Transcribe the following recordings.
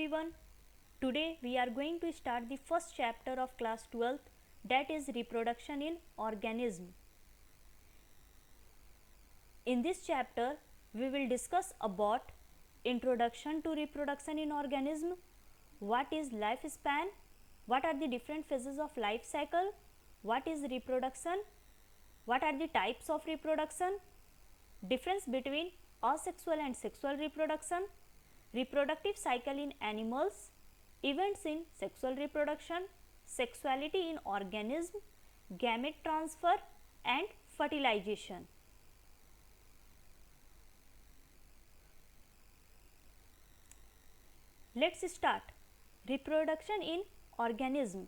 everyone. Today we are going to start the first chapter of class 12th, that is reproduction in organism. In this chapter we will discuss about introduction to reproduction in organism, what is lifespan, what are the different phases of life cycle, what is reproduction, what are the types of reproduction, difference between asexual and sexual reproduction, reproductive cycle in animals, events in sexual reproduction, sexuality in organism, gamete transfer and fertilization. Let's start. Reproduction in organism.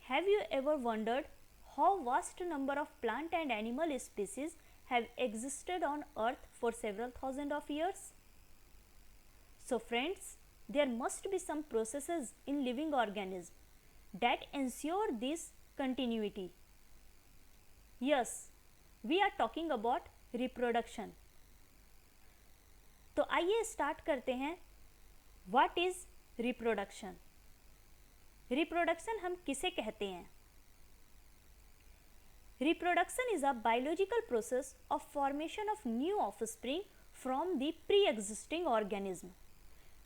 Have you ever wondered how vast number of plant and animal species have existed on earth for several thousand of years? So friends, there must be some processes in living organism that ensure this continuity. Yes, we are talking about reproduction. तो आइए start करते हैं. What is reproduction? Reproduction हम किसे कहते हैं? Reproduction is a biological process of formation of new offspring from the pre-existing organism.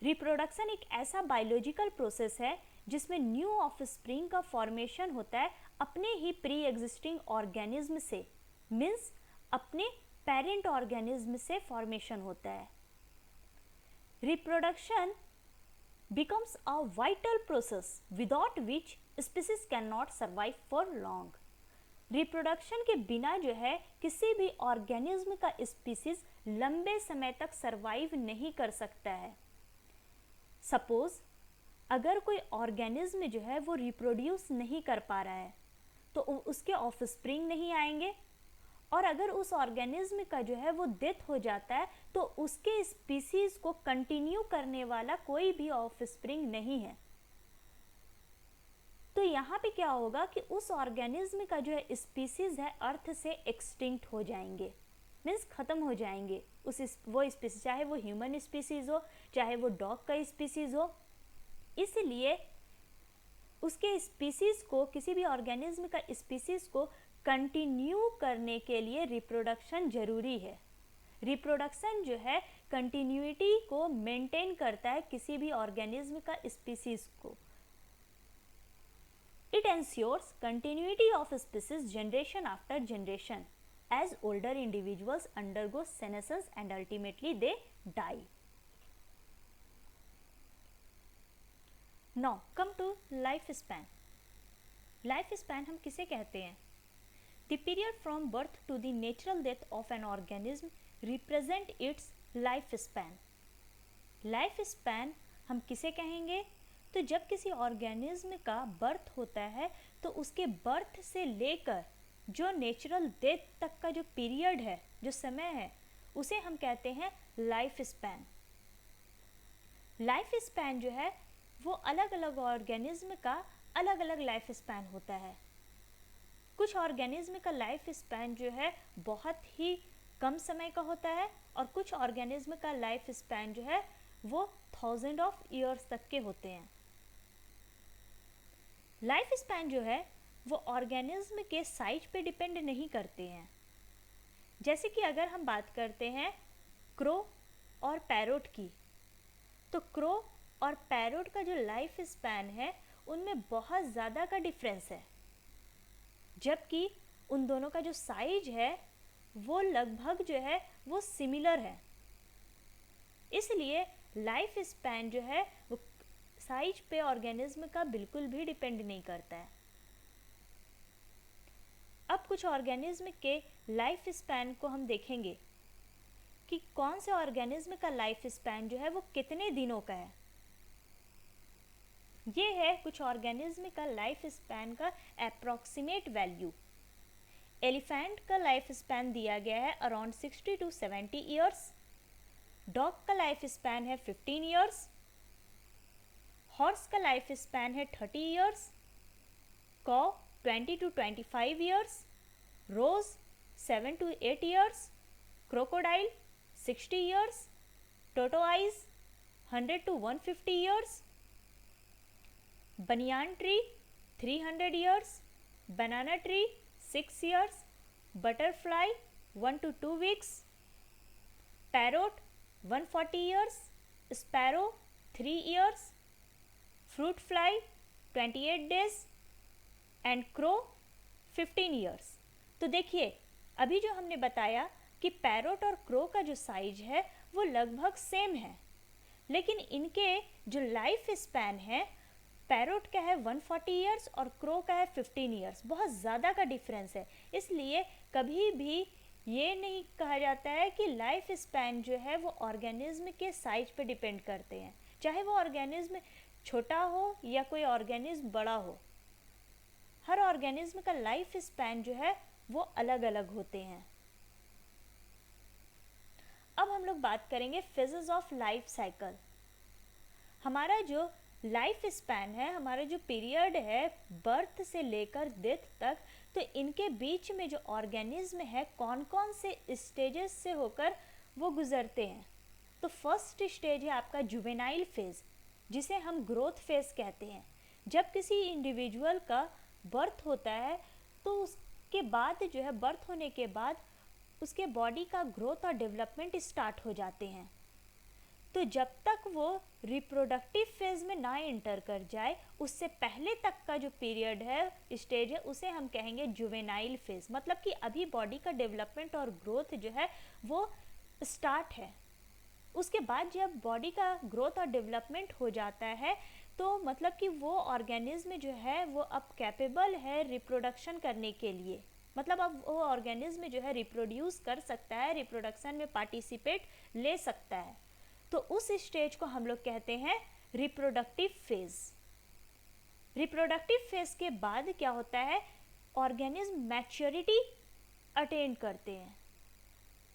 Reproduction एक ऐसा बायोलॉजिकल प्रोसेस है जिसमें न्यू ऑफस्प्रिंग का फॉर्मेशन होता है अपने ही प्री एग्जिस्टिंग ऑर्गेनिज्म से, मीन्स अपने पेरेंट ऑर्गेनिज्म से फॉर्मेशन होता है. Reproduction becomes a vital process without which species cannot survive for long. Reproduction के बिना जो है किसी भी ऑर्गेनिज्म का स्पीसीज लंबे समय तक सरवाइव नहीं कर सकता है. सपोज अगर कोई ऑर्गेनिज्म जो है वो रिप्रोड्यूस नहीं कर पा रहा है तो उसके ऑफस्प्रिंग नहीं आएंगे, और अगर उस ऑर्गेनिज्म का जो है वो डेथ हो जाता है तो उसके स्पीसीज को कंटिन्यू करने वाला कोई भी ऑफस्प्रिंग नहीं है. तो यहाँ पे क्या होगा कि उस ऑर्गेनिज्म का जो है स्पीसीज है अर्थ से एक्सटिंक्ट हो जाएंगे, मीन्स खत्म हो जाएंगे. वो स्पीसीज चाहे वो ह्यूमन स्पीसीज हो चाहे वो डॉग का स्पीसीज हो, इसलिए उसके स्पीसीज को, किसी भी ऑर्गेनिज्म का स्पीसीज को कंटिन्यू करने के लिए रिप्रोडक्शन जरूरी है. रिप्रोडक्शन जो है कंटिन्यूटी को मेंटेन करता है किसी भी ऑर्गेनिज्म का स्पीसीज को. It ensures continuity of species generation after generation as older individuals undergo senescence and ultimately they die. Now come to lifespan. Lifespan हम किसे कहते हैं? The period from birth to the natural death of an organism represent its lifespan. Lifespan हम किसे कहेंगे? तो जब किसी ऑर्गेनिज्म का बर्थ होता है तो उसके बर्थ से लेकर जो नेचुरल डेथ तक का जो पीरियड है, जो समय है, उसे हम कहते हैं लाइफ स्पैन. लाइफ स्पैन जो है वो अलग अलग ऑर्गेनिज्म का अलग अलग लाइफ स्पैन होता है. कुछ ऑर्गेनिज्म का लाइफ स्पैन जो है बहुत ही कम समय का होता है और कुछ ऑर्गेनिज्म का लाइफ स्पैन जो है वो 1000 ऑफ ईयर्स तक के होते हैं. लाइफ स्पैन जो है वो ऑर्गेनिज्म के साइज पे डिपेंड नहीं करते हैं. जैसे कि अगर हम बात करते हैं क्रो और पैरोट की, तो क्रो और पैरोट का जो लाइफ स्पैन है उनमें बहुत ज़्यादा का डिफरेंस है, जबकि उन दोनों का जो साइज है वो लगभग जो है वो सिमिलर है. इसलिए लाइफ स्पैन जो है वो साइज पे ऑर्गेनिज्म का बिल्कुल भी डिपेंड नहीं करता है. अब कुछ ऑर्गेनिज्म के लाइफ स्पैन को हम देखेंगे कि कौन से ऑर्गेनिज्म का लाइफ स्पैन जो है वो कितने दिनों का है. ये है कुछ ऑर्गेनिज्म का लाइफ स्पैन का अप्रॉक्सीमेट वैल्यू. एलिफेंट का लाइफ स्पैन दिया गया है अराउंड 60 to 70 ईयर्स. डॉग का लाइफ स्पैन है 15 ईयर्स. हॉर्स का लाइफ स्पैन है 30 ईयर्स. कॉ 20 to 25 years, rose 7 to 8 years, crocodile 60 years, tortoise 100 to 150 years, banyan tree 300 years, banana tree 6 years, butterfly 1 to 2 weeks, parrot 140 years, sparrow 3 years, fruit fly 28 days and crow 15 years. तो देखिए अभी जो हमने बताया कि parrot और crow का जो साइज है वो लगभग सेम है, लेकिन इनके जो लाइफ स्पैन है, पैरोट का है 140 ईयर्स और क्रो का है 15 ईयर्स, बहुत ज़्यादा का डिफरेंस है। इसलिए कभी भी ये नहीं कहा जाता है कि लाइफ स्पैन जो है वो ऑर्गेनिज्म के साइज पे डिपेंड करते हैं, चाहे वो ऑर्गेनिज्म छोटा हो या कोई ऑर्गेनिज्म बड़ा हो, हर ऑर्गेनिज्म का लाइफ स्पैन जो है वो अलग अलग होते हैं। अब हम लोग बात करेंगे फेजेस ऑफ लाइफ साइकिल। हमारा जो लाइफ स्पैन है, हमारा जो पीरियड है बर्थ से लेकर डेथ तक, तो इनके बीच में जो ऑर्गेनिज्म है कौन कौन से स्टेजेस से होकर वो गुजरते हैं। तो फर्स्ट स्टेज है आपका जुवेनाइल फेज, जिसे हम ग्रोथ फेज कहते हैं। जब किसी इंडिविजुअल का बर्थ होता है तो उसके बाद जो है, बर्थ होने के बाद उसके बॉडी का ग्रोथ और डेवलपमेंट स्टार्ट हो जाते हैं। तो जब तक वो रिप्रोडक्टिव फेज में ना एंटर कर जाए, उससे पहले तक का जो पीरियड है, स्टेज है, उसे हम कहेंगे जुवेनाइल फेज। मतलब कि अभी बॉडी का डेवलपमेंट और ग्रोथ जो है वो स्टार्ट है। उसके बाद जब बॉडी का ग्रोथ और डेवलपमेंट हो जाता है तो मतलब कि वो ऑर्गेनिज्म जो है वो अब कैपेबल है रिप्रोडक्शन करने के लिए। मतलब अब वो ऑर्गेनिज्म जो है रिप्रोड्यूस कर सकता है, रिप्रोडक्शन में पार्टिसिपेट ले सकता है। तो उस स्टेज को हम लोग कहते हैं रिप्रोडक्टिव फेज। रिप्रोडक्टिव फेज के बाद क्या होता है, ऑर्गेनिज्म मैच्योरिटी अटेन करते हैं।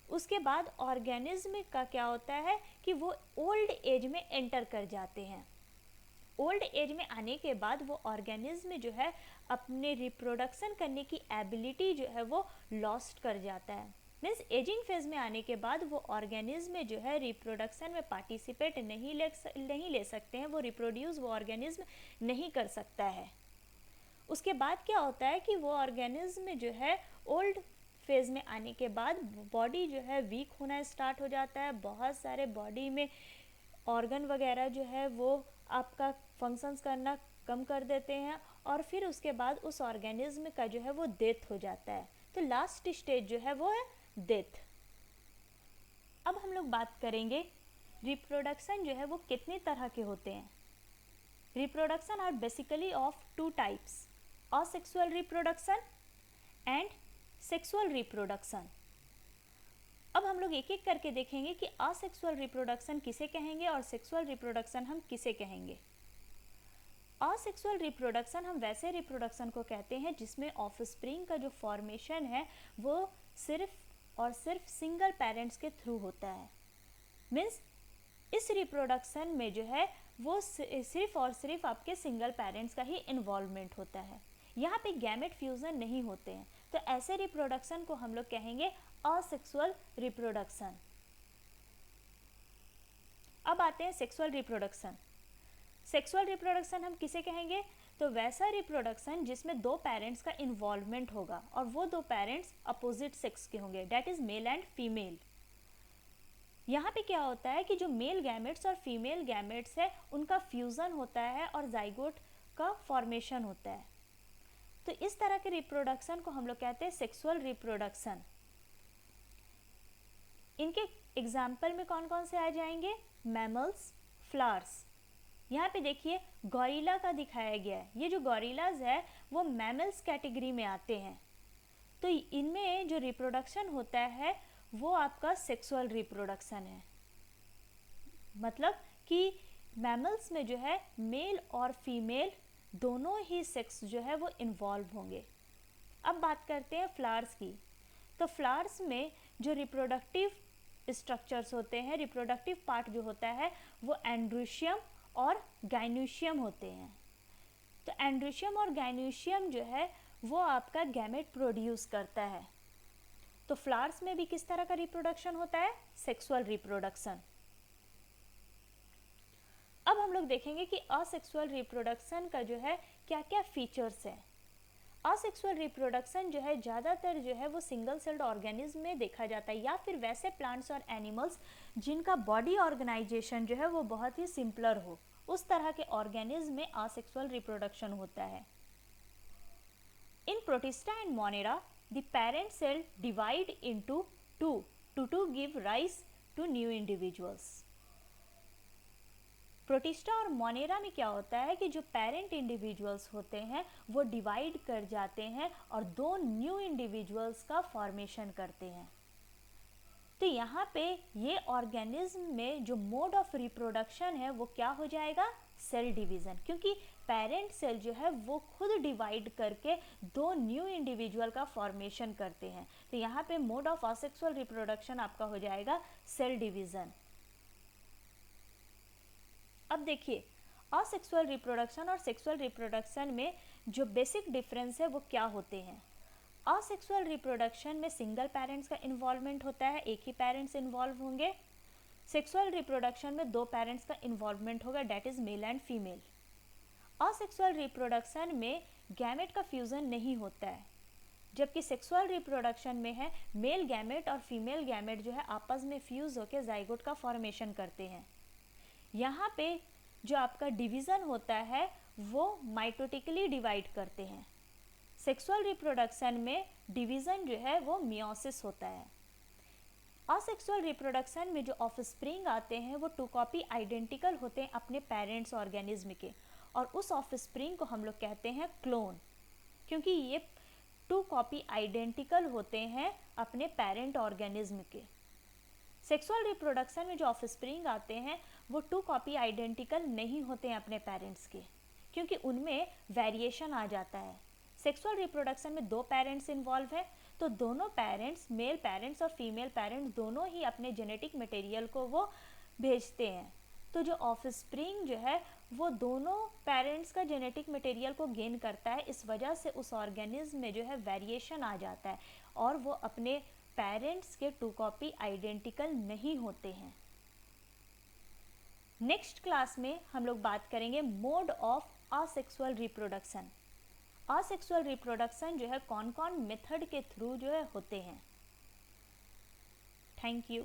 उसके बाद ऑर्गेनिज्म का क्या होता है कि वो ओल्ड एज में एंटर कर जाते हैं। ओल्ड एज में आने के बाद वो ऑर्गेनिज्म जो है अपने रिप्रोडक्शन करने की एबिलिटी जो है वो लॉस्ट कर जाता है। मीन्स एजिंग फेज में आने के बाद वो ऑर्गेनिज्म जो है रिप्रोडक्शन में पार्टिसिपेट नहीं ले सकते हैं, वो रिप्रोड्यूस वो ऑर्गेनिज्म नहीं कर सकता है। उसके बाद क्या होता है कि वो ऑर्गेनिज्म जो है ओल्ड फेज में आने के बाद बॉडी जो है वीक होना स्टार्ट हो जाता है। बहुत सारे बॉडी में ऑर्गन वगैरह जो है वो आपका फंक्शंस करना कम कर देते हैं और फिर उसके बाद उस ऑर्गेनिज्म का जो है वो डेथ हो जाता है। तो लास्ट स्टेज जो है वो है डेथ। अब हम लोग बात करेंगे रिप्रोडक्शन जो है वो कितने तरह के होते हैं। Reproduction are basically of two types, asexual reproduction and sexual reproduction. अब हम लोग एक एक करके देखेंगे कि असेक्सुअल रिप्रोडक्शन किसे कहेंगे और सेक्सुअल रिप्रोडक्शन हम किसे कहेंगे। असेक्सुअल रिप्रोडक्शन हम वैसे रिप्रोडक्शन को कहते हैं जिसमें ऑफस्प्रिंग का जो फॉर्मेशन है वो सिर्फ और सिर्फ सिंगल पेरेंट्स के थ्रू होता है। मीन्स इस रिप्रोडक्शन में जो है वो सिर्फ और सिर्फ आपके सिंगल पेरेंट्स का ही इन्वॉल्वमेंट होता है। यहाँ पे गैमेट फ्यूजन नहीं होते हैं, तो ऐसे रिप्रोडक्शन को हम लोग कहेंगे असेक्सुअल रिप्रोडक्शन। अब आते हैं सेक्सुअल रिप्रोडक्शन। सेक्सुअल रिप्रोडक्शन हम किसे कहेंगे, तो वैसा रिप्रोडक्शन जिसमें दो पेरेंट्स का इन्वॉल्वमेंट होगा और वो दो पेरेंट्स अपोजिट सेक्स के होंगे, that is male and female. यहाँ पे क्या होता है कि जो मेल गैमेट्स और फीमेल गैमेट्स है उनका फ्यूजन होता है और जाइगोट का फॉर्मेशन होता है। तो इस तरह के रिप्रोडक्शन को हम लोग कहते हैं सेक्सुअल रिप्रोडक्शन। इनके एग्जाम्पल में कौन कौन से आ जाएंगे, मैमल्स, फ्लावर्स। यहाँ पे देखिए गॉरिला का दिखाया गया है। ये जो गॉरिलाज है वो मैमल्स कैटेगरी में आते हैं। तो इनमें जो रिप्रोडक्शन होता है वो आपका सेक्सुअल रिप्रोडक्शन है। मतलब कि मैमल्स में जो है मेल और फीमेल दोनों ही सेक्स जो है वो इन्वॉल्व होंगे। अब बात करते हैं फ्लावर्स की। तो फ्लावर्स में जो रिप्रोडक्टिव स्ट्रक्चर्स होते हैं, रिप्रोडक्टिव पार्ट जो होता है वो एंड्रोशियम और गाइनोशियम होते हैं। तो एंड्रोशियम और गाइनोशियम जो है वो आपका गैमेट प्रोड्यूस करता है। तो फ्लावर्स में भी किस तरह का रिप्रोडक्शन होता है, सेक्सुअल रिप्रोडक्शन। लोग देखेंगे कि असेक्सुअल रिप्रोडक्शन का जो है क्या क्या फीचर्स हैं। असेक्सुअल रिप्रोडक्शन जो है ज़्यादातर जो है वो सिंगल सेल्ड ऑर्गेनिज्म में देखा जाता है, या फिर वैसे प्लांट्स और एनिमल्स जिनका बॉडी ऑर्गेनाइजेशन जो है वो बहुत ही सिंपलर हो, उस तरह के ऑर्गेनिज्म में असेक्सुअल रिप्रोडक्शन होता है। In protista and monera the parent cell divide into two to give rise to new individuals। Protista और मोनेरा में क्या होता है कि जो पेरेंट इंडिविजुअल्स होते हैं वो डिवाइड कर जाते हैं और दो न्यू इंडिविजुअल्स का फॉर्मेशन करते हैं। तो यहाँ पे ये ऑर्गेनिज्म में जो मोड ऑफ रिप्रोडक्शन है वो क्या हो जाएगा, सेल डिवीज़न, क्योंकि पेरेंट सेल जो है वो खुद डिवाइड करके दो न्यू इंडिविजुअल का फॉर्मेशन करते हैं। तो यहाँ पे मोड ऑफ असेक्सुअल रिप्रोडक्शन आपका हो जाएगा सेल डिवीज़न। अब देखिए असेक्सुअल रिप्रोडक्शन और सेक्सुअल रिप्रोडक्शन में जो बेसिक डिफरेंस है वो क्या होते हैं। असेक्सुअल रिप्रोडक्शन में सिंगल पेरेंट्स का इन्वॉल्वमेंट होता है, एक ही पेरेंट्स इन्वॉल्व होंगे। सेक्सुअल रिप्रोडक्शन में दो पेरेंट्स का इन्वॉल्वमेंट होगा, that is male and female. Asexual reproduction में गैमेट का फ्यूजन नहीं होता है, जबकि सेक्सुअल रिप्रोडक्शन में है मेल गैमेट और फीमेल गैमेट जो है आपस में फ्यूज होकर जाइगोट का फॉर्मेशन करते हैं। यहाँ पे जो आपका डिवीज़न होता है वो माइटोटिकली डिवाइड करते हैं। सेक्सुअल रिप्रोडक्शन में डिवीज़न जो है वो मियोसिस होता है। असेक्सुअल रिप्रोडक्शन में जो ऑफस्प्रिंग आते हैं वो टू कॉपी आइडेंटिकल होते हैं अपने पेरेंट्स ऑर्गेनिज्म के, और उस ऑफस्प्रिंग को हम लोग कहते हैं क्लोन, क्योंकि ये टू कॉपी आइडेंटिकल होते हैं अपने पेरेंट ऑर्गेनिज्म के। सेक्सुअल रिप्रोडक्शन में जो ऑफस्प्रिंग आते हैं वो टू कॉपी आइडेंटिकल नहीं होते हैं अपने पेरेंट्स के, क्योंकि उनमें वेरिएशन आ जाता है। सेक्सुअल रिप्रोडक्शन में दो पेरेंट्स इन्वॉल्व हैं, तो दोनों पेरेंट्स, मेल पेरेंट्स और फीमेल पेरेंट्स दोनों ही अपने जेनेटिक मटेरियल को वो भेजते हैं। तो जो ऑफस्प्रिंग जो है वो दोनों पेरेंट्स का जेनेटिक मटेरियल को गेन करता है, इस वजह से उस ऑर्गेनिज्म में जो है वेरिएशन आ जाता है और वो अपने पेरेंट्स के टू कॉपी आइडेंटिकल नहीं होते हैं। नेक्स्ट क्लास में हम लोग बात करेंगे mode of asexual reproduction. Asexual reproduction जो है कौन कौन मेथड के थ्रू जो है होते हैं। Thank you.